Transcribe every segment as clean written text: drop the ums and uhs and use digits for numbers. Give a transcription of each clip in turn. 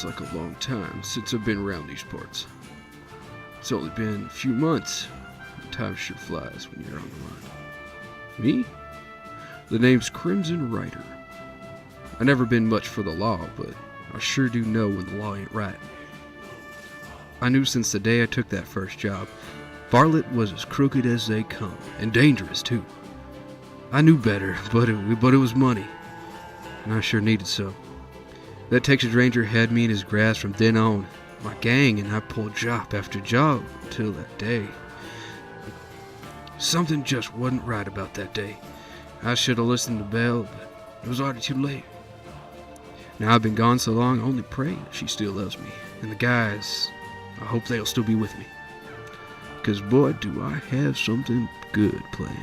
feels like a long time since I've been around these parts. It's only been a few months. Time sure flies when you're on the run. Me? The name's Crimson Rider. I never been much for the law, but I sure do know when the law ain't right. I knew since the day I took that first job, Varlet was as crooked as they come, and dangerous too. I knew better, but it was money, and I sure needed some. That Texas Ranger had me in his grasp from then on, my gang, and I pulled job after job until that day. Something just wasn't right about that day. I should have listened to Belle, but it was already too late. Now I've been gone so long, I only pray that she still loves me. And the guys, I hope they'll still be with me. 'Cause boy, do I have something good planned.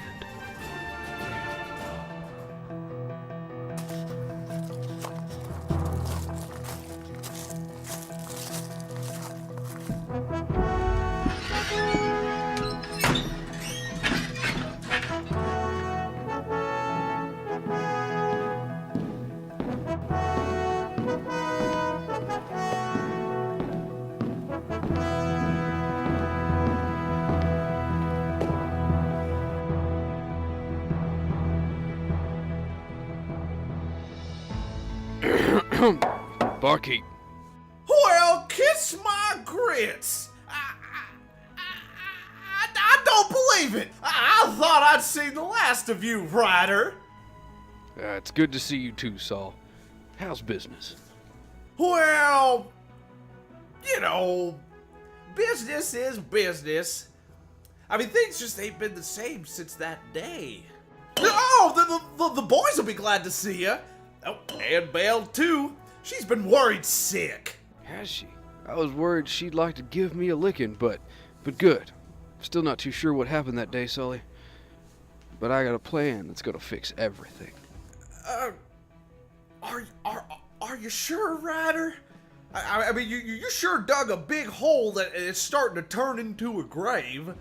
Barkeep. Well, kiss my grits. I don't believe it. I thought I'd seen the last of you, Ryder. It's good to see you too, Saul. How's business? Well, you know, business is business. I mean, things just ain't been the same since that day. Oh, the boys will be glad to see you. Oh, and Belle, too. She's been worried sick. Has she? I was worried she'd like to give me a licking, but good. Still not too sure what happened that day, Sully. But I got a plan that's gonna fix everything. Are you sure, Ryder? I mean, you sure dug a big hole that is starting to turn into a grave.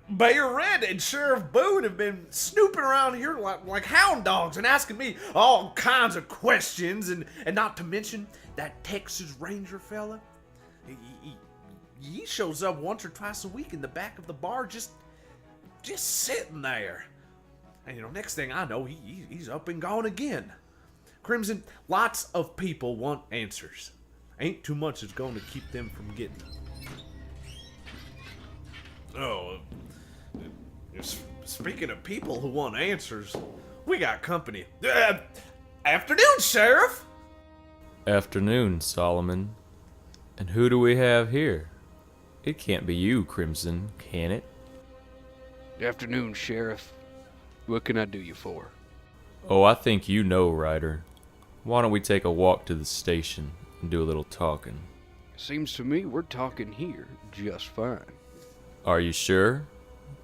Mayor Red and Sheriff Boone have been snooping around here like hound dogs and asking me all kinds of questions, and not to mention that Texas Ranger fella. He shows up once or twice a week in the back of the bar, just sitting there. And you know, next thing I know, he's up and gone again. Crimson, lots of people want answers. Ain't too much that's going to keep them from getting them. Oh, speaking of people who want answers, we got company. Afternoon, Sheriff. Afternoon, Solomon. And who do we have here? It can't be you, Crimson, can it? Afternoon, Sheriff. What can I do you for? Oh, I think you know, Ryder. Why don't we take a walk to the station and do a little talking? Seems to me we're talking here just fine. Are you sure?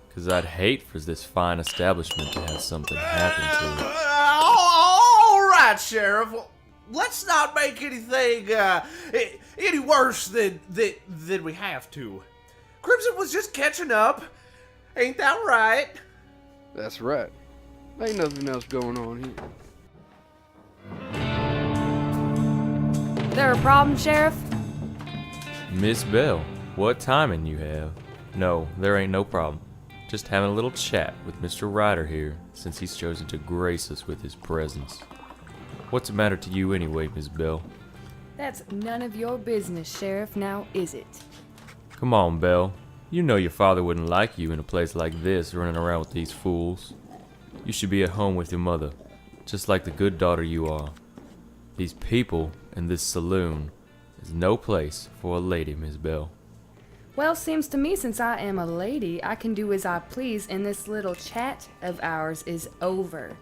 'Cause I'd hate for this fine establishment to have something happen to it. All right, Sheriff. Let's not make anything any worse than we have to. Crimson was just catching up. Ain't that right? That's right. Ain't nothing else going on here. There a problem, Sheriff? Miss Belle, what timing you have? No, there ain't no problem. Just having a little chat with Mr. Ryder here, since he's chosen to grace us with his presence. What's the matter to you anyway, Miss Belle? That's none of your business, Sheriff, now is it? Come on, Belle. You know your father wouldn't like you in a place like this, running around with these fools. You should be at home with your mother, just like the good daughter you are. These people in this saloon is no place for a lady, Miss Belle. Well, seems to me since I am a lady, I can do as I please, and this little chat of ours is over.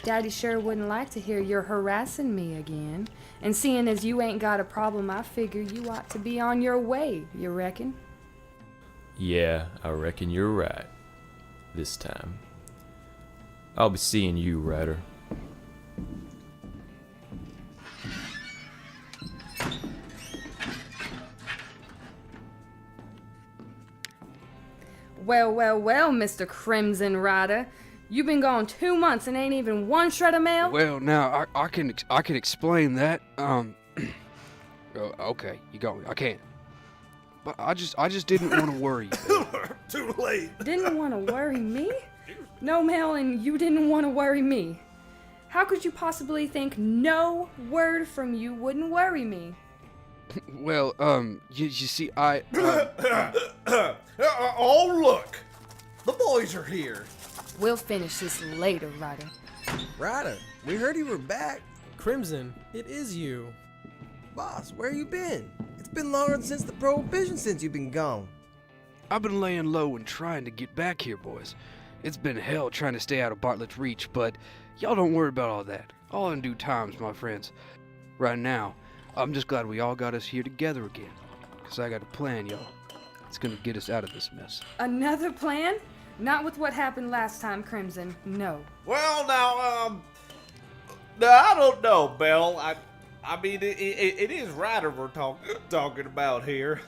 Daddy sure wouldn't like to hear you're harassing me again. And seeing as you ain't got a problem, I figure you ought to be on your way, you reckon? Yeah, I reckon you're right. This time. I'll be seeing you, Ryder. Well, Mr. Crimson Rider. You've been gone 2 months and ain't even one shred of mail? Well, now, I can explain that. Okay, you got me. I can't. But I just didn't want to worry you. Bill. Too late. Didn't want to worry me? No, Malin, you didn't want to worry me. How could you possibly think no word from you wouldn't worry me? Well, you see, I. Oh, look! The boys are here. We'll finish this later, Ryder. Ryder, we heard you were back. Crimson, it is you. Boss, where you been? It's been longer since the Prohibition since you've been gone. I've been laying low and trying to get back here, boys. It's been hell trying to stay out of Bartlett's reach, but y'all don't worry about all that. All in due times, my friends. Right now, I'm just glad we all got us here together again. 'Cause I got a plan, y'all. It's gonna get us out of this mess. Another plan? Not with what happened last time, Crimson. No. Well, now, I don't know, Belle. I mean, it is Ryder we're talking about here.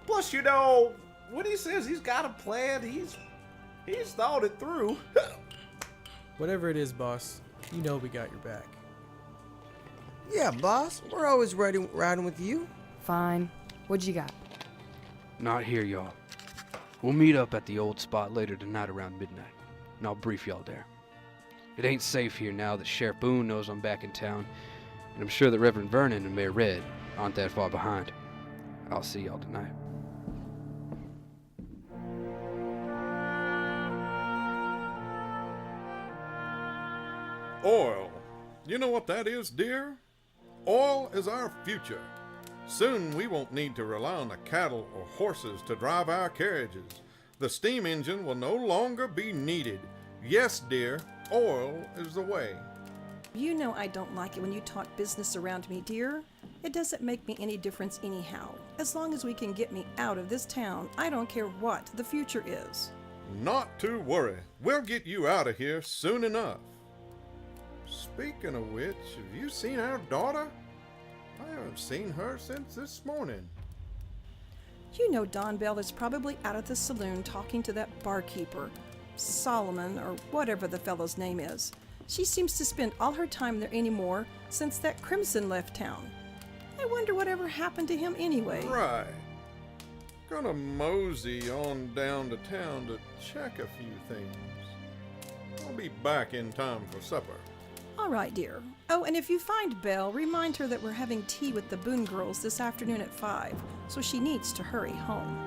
Plus, you know, when he says he's got a plan, he's thought it through. Whatever it is, boss, you know we got your back. Yeah, boss, we're always ready riding with you. Fine. What you got? Not here, y'all. We'll meet up at the old spot later tonight around midnight, and I'll brief y'all there. It ain't safe here now that Sheriff Boone knows I'm back in town, and I'm sure that Reverend Vernon and Mayor Red aren't that far behind. I'll see y'all tonight. Oil. You know what that is, dear? Oil is our future. Soon we won't need to rely on the cattle or horses to drive our carriages. The steam engine will no longer be needed. Yes, dear, oil is the way. You know I don't like it when you talk business around me, dear. It doesn't make me any difference anyhow. As long as we can get me out of this town, I don't care what the future is. Not to worry. We'll get you out of here soon enough. Speaking of which, have you seen our daughter? I haven't seen her since this morning. You know Don Bell is probably out at the saloon talking to that barkeeper, Solomon, or whatever the fellow's name is. She seems to spend all her time there anymore since that Crimson left town. I wonder whatever happened to him anyway. Right. Gonna mosey on down to town to check a few things. I'll be back in time for supper. All right, dear. Oh, and if you find Belle, remind her that we're having tea with the Boone girls this afternoon at 5, so she needs to hurry home.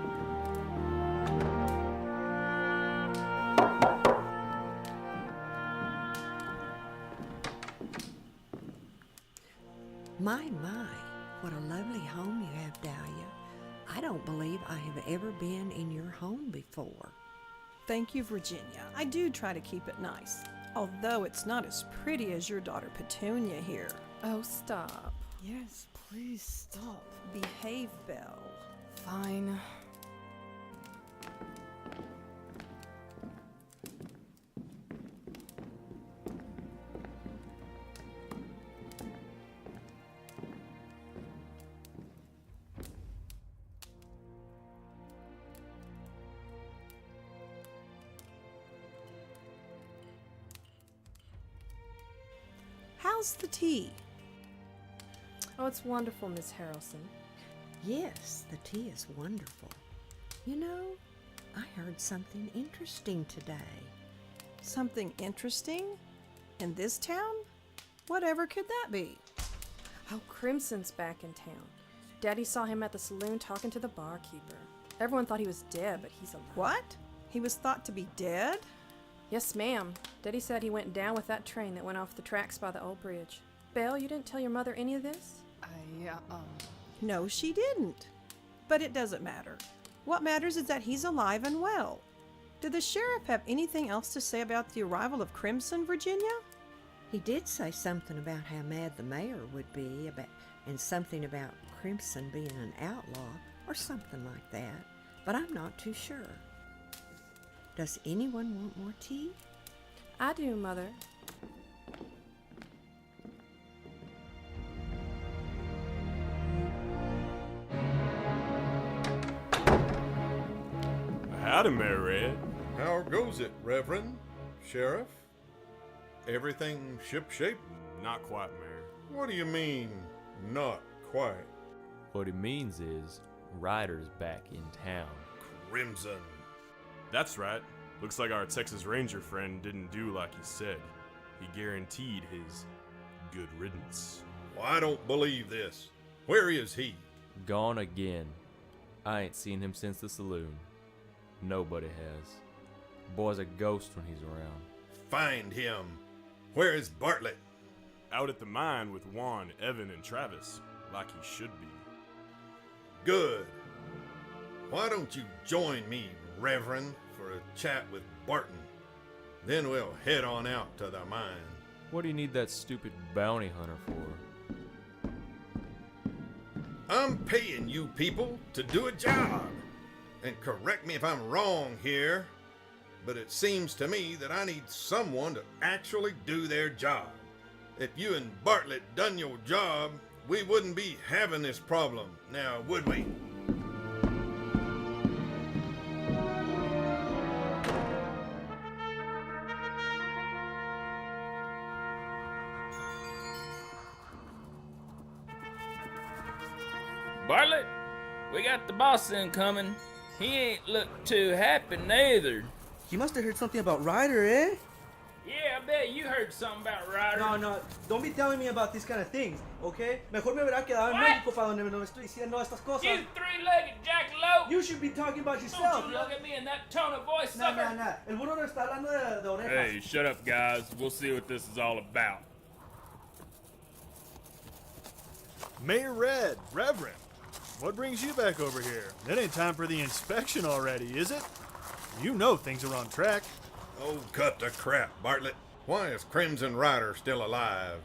My, what a lovely home you have, Dahlia. I don't believe I have ever been in your home before. Thank you, Virginia. I do try to keep it nice, although it's not as pretty as your daughter Petunia here. Oh, stop. Yes, please stop. Behave, Belle. Fine. How's the tea? Oh, it's wonderful, Miss Harrelson. Yes, the tea is wonderful. You know, I heard something interesting today. Something interesting? In this town? Whatever could that be? Oh, Crimson's back in town. Daddy saw him at the saloon talking to the barkeeper. Everyone thought he was dead, but he's alive. What? He was thought to be dead? Yes, ma'am. Daddy said he went down with that train that went off the tracks by the old bridge. Belle, you didn't tell your mother any of this? No, she didn't. But it doesn't matter. What matters is that he's alive and well. Did the sheriff have anything else to say about the arrival of Crimson, Virginia? He did say something about how mad the mayor would be and something about Crimson being an outlaw or something like that, but I'm not too sure. Does anyone want more tea? I do, Mother. Howdy, Mayor Red. How goes it, Reverend? Sheriff? Everything shipshape? Not quite, Mayor. What do you mean, not quite? What he means is, Ryder's back in town. Crimson. That's right. Looks like our Texas Ranger friend didn't do like he said. He guaranteed his good riddance. Well, I don't believe this. Where is he? Gone again. I ain't seen him since the saloon. Nobody has. Boy's a ghost when he's around. Find him. Where is Bartlett? Out at the mine with Juan, Evan, and Travis, like he should be. Good. Why don't you join me, Reverend, for a chat with Barton? Then we'll head on out to the mine. What do you need that stupid bounty hunter for? I'm paying you people to do a job. And correct me if I'm wrong here, but it seems to me that I need someone to actually do their job. If you and Bartlett done your job, we wouldn't be having this problem now, would we? Bartlett, we got the boss incoming. He ain't looked too happy neither. You must have heard something about Ryder, eh? Yeah, I bet you heard something about Ryder. No, don't be telling me about these kind of things, okay? Mejor me hubiera quedado en What? México para donde no estoy diciendo estas cosas. You three-legged jackalope! You should be talking about yourself. Don't you look at me in that tone of voice, Nah, sucker! nah. El burro no está hablando de orejas. Hey, shut up, guys. We'll see what this is all about. Mayor Red, Reverend, what brings you back over here? It ain't time for the inspection already, is it? You know things are on track. Oh, cut the crap, Bartlett. Why is Crimson Rider still alive?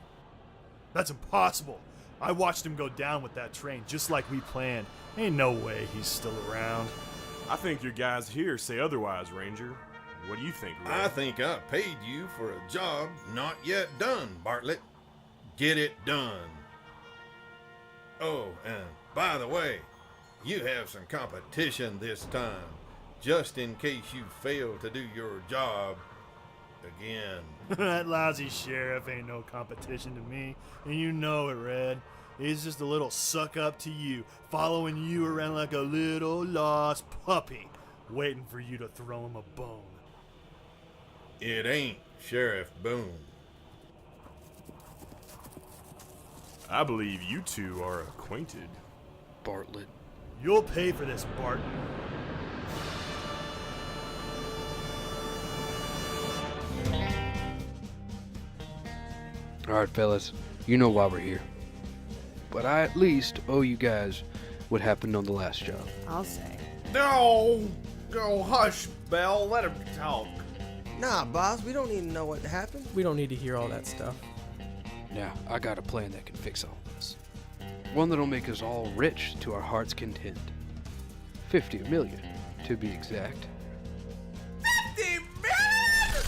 That's impossible. I watched him go down with that train just like we planned. Ain't no way he's still around. I think your guys here say otherwise, Ranger. What do you think, Red? I think I paid you for a job not yet done, Bartlett. Get it done. Oh, and by the way, you have some competition this time, just in case you fail to do your job again. That lousy sheriff ain't no competition to me, and you know it, Red. He's just a little suck up to you, following you around like a little lost puppy, waiting for you to throw him a bone. It ain't Sheriff Boone. I believe you two are acquainted. Bartlett. You'll pay for this, Barton. Alright, fellas. You know why we're here. But I at least owe you guys what happened on the last job. I'll say. No! Go hush, Belle. Let him talk. Nah, boss, we don't need to know what happened. We don't need to hear all that stuff. Now, I got a plan that can fix all this. One that'll make us all rich to our heart's content. 50 million, to be exact. 50 million?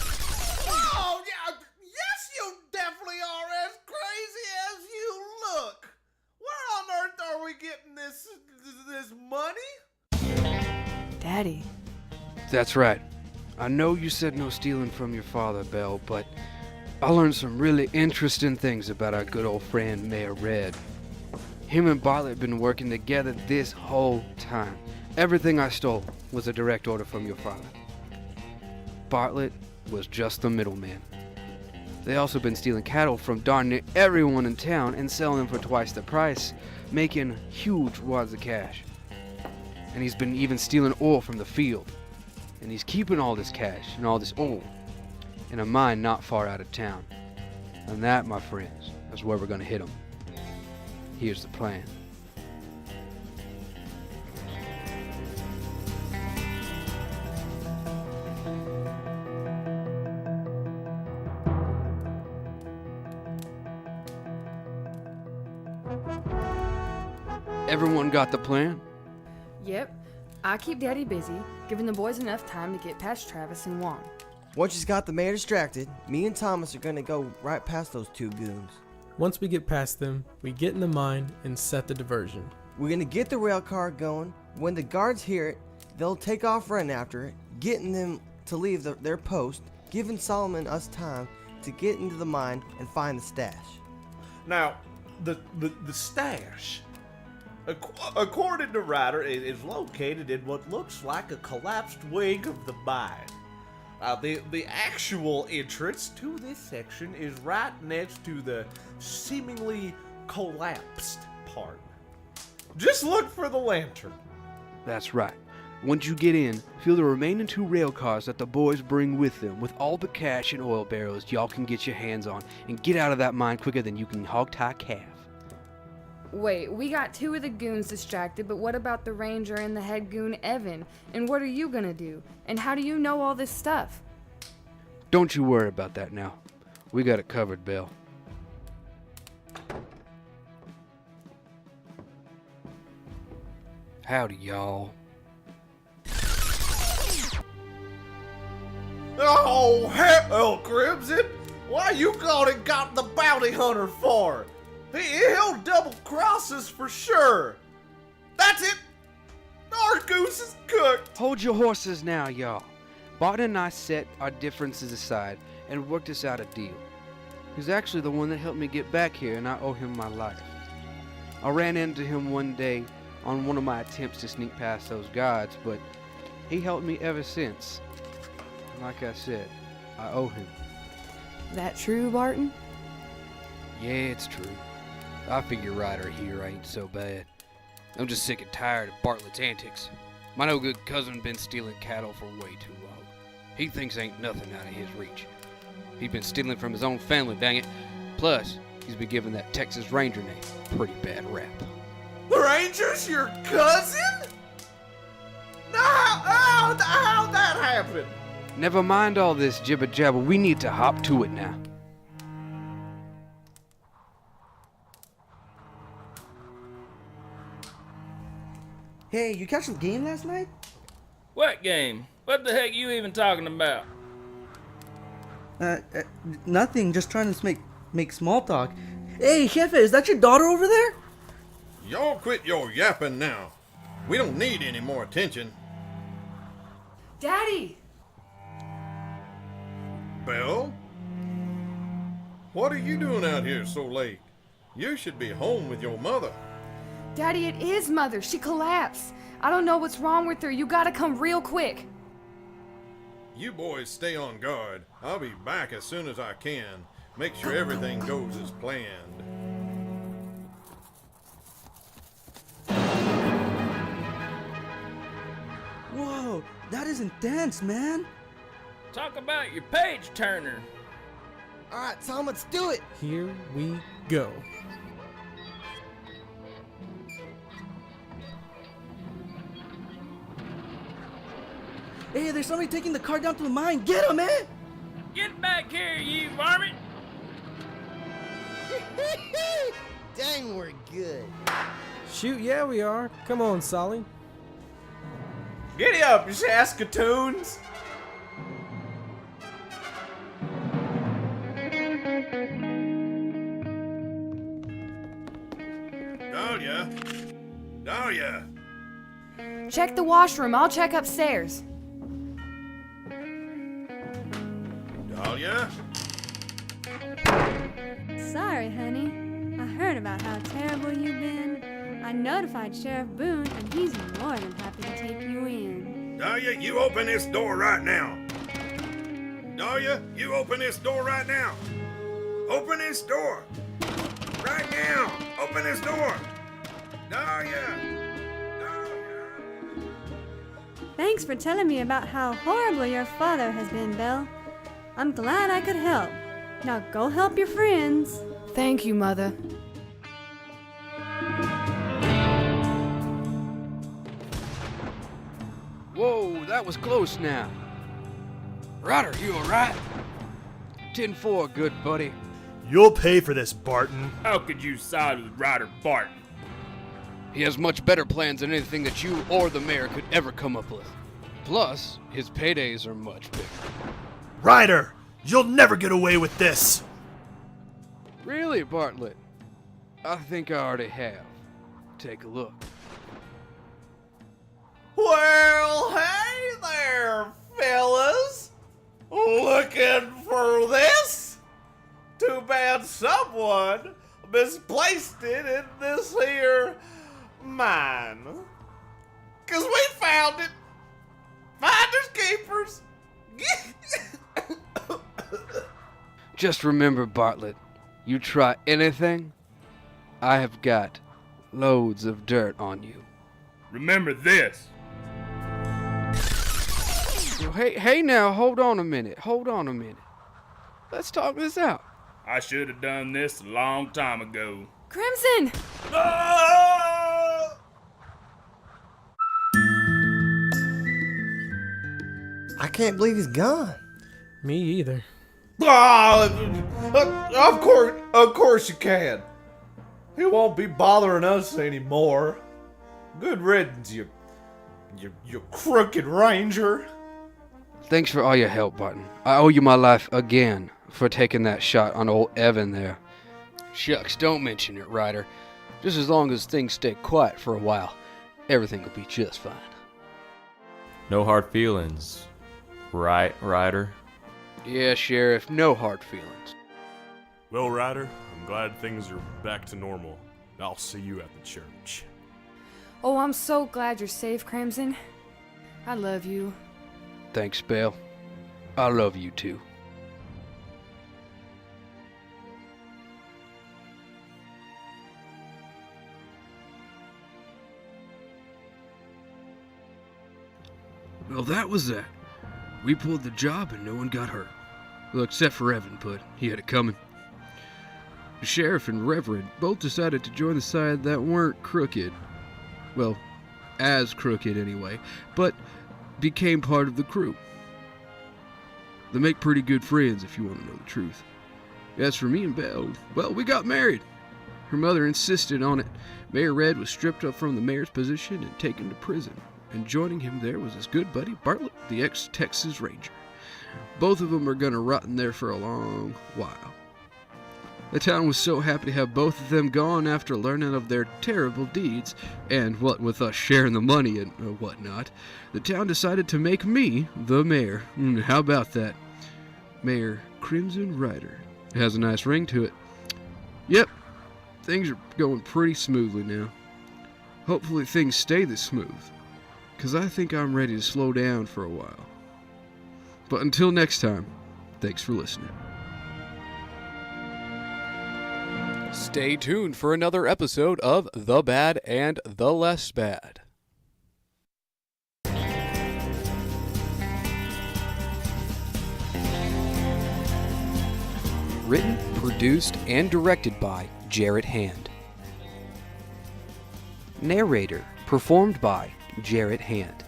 Oh, yeah. Yes, you definitely are as crazy as you look. Where on earth are we getting this money? Daddy. That's right. I know you said no stealing from your father, Belle, but I learned some really interesting things about our good old friend, Mayor Red. Him and Bartlett been working together this whole time. Everything I stole was a direct order from your father. Bartlett was just the middleman. They also been stealing cattle from darn near everyone in town and selling them for twice the price, making huge wads of cash. And he's been even stealing oil from the field. And he's keeping all this cash and all this oil in a mine not far out of town. And that, my friends, is where we're gonna hit him. Here's the plan. Everyone got the plan? Yep. I keep Daddy busy, giving the boys enough time to get past Travis and Juan. Once you got the mayor distracted, me and Thomas are gonna go right past those two goons. Once we get past them, we get in the mine and set the diversion. We're gonna get the rail car going. When the guards hear it, they'll take off running after it, getting them to leave their post, giving Solomon us time to get into the mine and find the stash. Now, the stash. According to Ryder, it is located in what looks like a collapsed wing of the mine. The actual entrance to this section is right next to the seemingly collapsed part. Just look for the lantern. That's right. Once you get in, fill the remaining 2 rail cars that the boys bring with them with all the cash and oil barrels y'all can get your hands on, and get out of that mine quicker than you can hog-tie calf. Wait, we got 2 of the goons distracted, but what about the ranger and the head goon, Evan? And what are you gonna do? And how do you know all this stuff? Don't you worry about that now. We got it covered, Bill. Howdy, y'all. Oh, hell, Crimson! Why you gone and got the bounty hunter for? He'll double cross us for sure. That's it. Our goose is cooked. Hold your horses now, y'all. Barton and I set our differences aside and worked us out a deal. He's actually the one that helped me get back here, and I owe him my life. I ran into him one day on one of my attempts to sneak past those guards, but he helped me ever since. Like I said, I owe him. That true, Barton? Yeah, it's true. I figure Ryder here ain't so bad. I'm just sick and tired of Bartlett's antics. My no-good cousin been stealing cattle for way too long. He thinks ain't nothing out of his reach. He's been stealing from his own family, dang it. Plus, he's been giving that Texas Ranger name a pretty bad rap. The Ranger's your cousin? How'd that happen? Never mind all this jibber-jabber. We need to hop to it now. Hey, you catch the game last night? What game? What the heck you even talking about? Nothing. Just trying to make small talk. Hey, Jefe, is that your daughter over there? Y'all quit your yapping now. We don't need any more attention. Daddy! Belle? What are you doing out here so late? You should be home with your mother. Daddy, it is Mother. She collapsed. I don't know what's wrong with her. You gotta come real quick. You boys stay on guard. I'll be back as soon as I can. Make sure everything goes as planned. Whoa, that is intense, man. Talk about your page turner. Alright, Tom, let's do it. Here we go. Hey, there's somebody taking the car down to the mine. Get him, man! Get back here, you varmint! Dang, we're good. Shoot, yeah, we are. Come on, Solly. Giddy up, you Saskatoons! Dahlia! Check the washroom. I'll check upstairs. Dahlia? Sorry, honey. I heard about how terrible you've been. I notified Sheriff Boone, and he's more than happy to take you in. Dahlia, you open this door right now. Dahlia, you open this door right now. Open this door. Right now. Open this door. Dahlia. Thanks for telling me about how horrible your father has been, Belle. I'm glad I could help. Now go help your friends. Thank you, Mother. Whoa, that was close now. Ryder, you alright? 10-4, good buddy. You'll pay for this, Barton. How could you side with Ryder Barton? He has much better plans than anything that you or the mayor could ever come up with. Plus, his paydays are much bigger. Ryder, you'll never get away with this. Really, Bartlett? I think I already have. Take a look. Well, hey there, fellas. Looking for this? Too bad someone misplaced it in this here mine. 'Cause we found it. Finders keepers. Just remember, Bartlett, you try anything, I have got loads of dirt on you. Remember this. Hey now, hold on a minute. Let's talk this out. I should have done this a long time ago. Crimson! I can't believe he's gone. Me either. Of course you can. He won't be bothering us anymore. Good riddance, you crooked ranger. Thanks for all your help, Barton. I owe you my life again for taking that shot on old Evan there. Shucks, don't mention it, Ryder. Just as long as things stay quiet for a while, everything will be just fine. No hard feelings, right, Ryder? Yeah, Sheriff, no hard feelings. Well, Ryder, I'm glad things are back to normal. I'll see you at the church. Oh, I'm so glad you're safe, Crimson. I love you. Thanks, Belle. I love you too. Well, that was that. We pulled the job and no one got hurt. Well, except for Evan, but he had it coming. The sheriff and Reverend both decided to join the side that weren't crooked. Well, as crooked anyway, but became part of the crew. They make pretty good friends if you want to know the truth. As for me and Belle, well, we got married. Her mother insisted on it. Mayor Red was stripped up from the mayor's position and taken to prison. And joining him there was his good buddy Bartlett, the ex-Texas Ranger. Both of them are gonna rot in there for a long while. The town was so happy to have both of them gone after learning of their terrible deeds, and what with us sharing the money and whatnot, the town decided to make me the mayor. How about that? Mayor Crimson Ryder. It has a nice ring to it. Yep, things are going pretty smoothly now. Hopefully things stay this smooth, because I think I'm ready to slow down for a while. But until next time, thanks for listening. Stay tuned for another episode of The Bad and the Less Bad. Written, produced, and directed by Jarrett Hand. Narrator, performed by Jarrett Hand.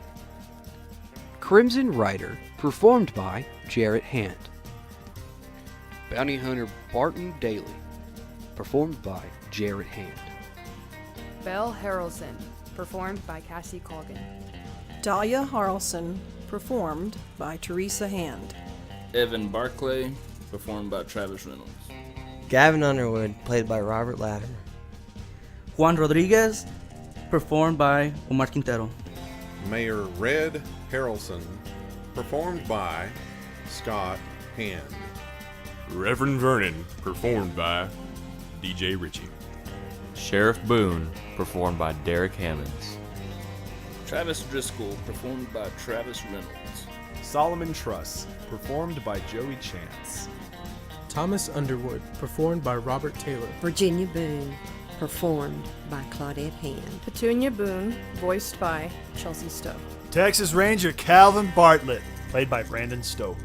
Crimson Ryder, performed by Jarrett Hand. Bounty Hunter Barton Daly, performed by Jarrett Hand. Belle Harrelson, performed by Cassie Colgan. Dahlia Harrelson, performed by Teresa Hand. Evan Barclay, performed by Travis Reynolds. Gavin Underwood, played by Robert Latimer. Juan Rodriguez, performed by Omar Quintero. Mayor Red Harrelson, performed by Scott Hand. Reverend Vernon, performed by DJ Ritchie. Sheriff Boone, performed by Derek Hammonds. Travis Driscoll, performed by Travis Reynolds. Solomon Truss, performed by Joey Chance. Thomas Underwood, performed by Robert Taylor. Virginia Boone, performed by Claudette Hand. Petunia Boone, voiced by Chelsea Stowe. Texas Ranger Calvin Bartlett, played by Brandon Stowe.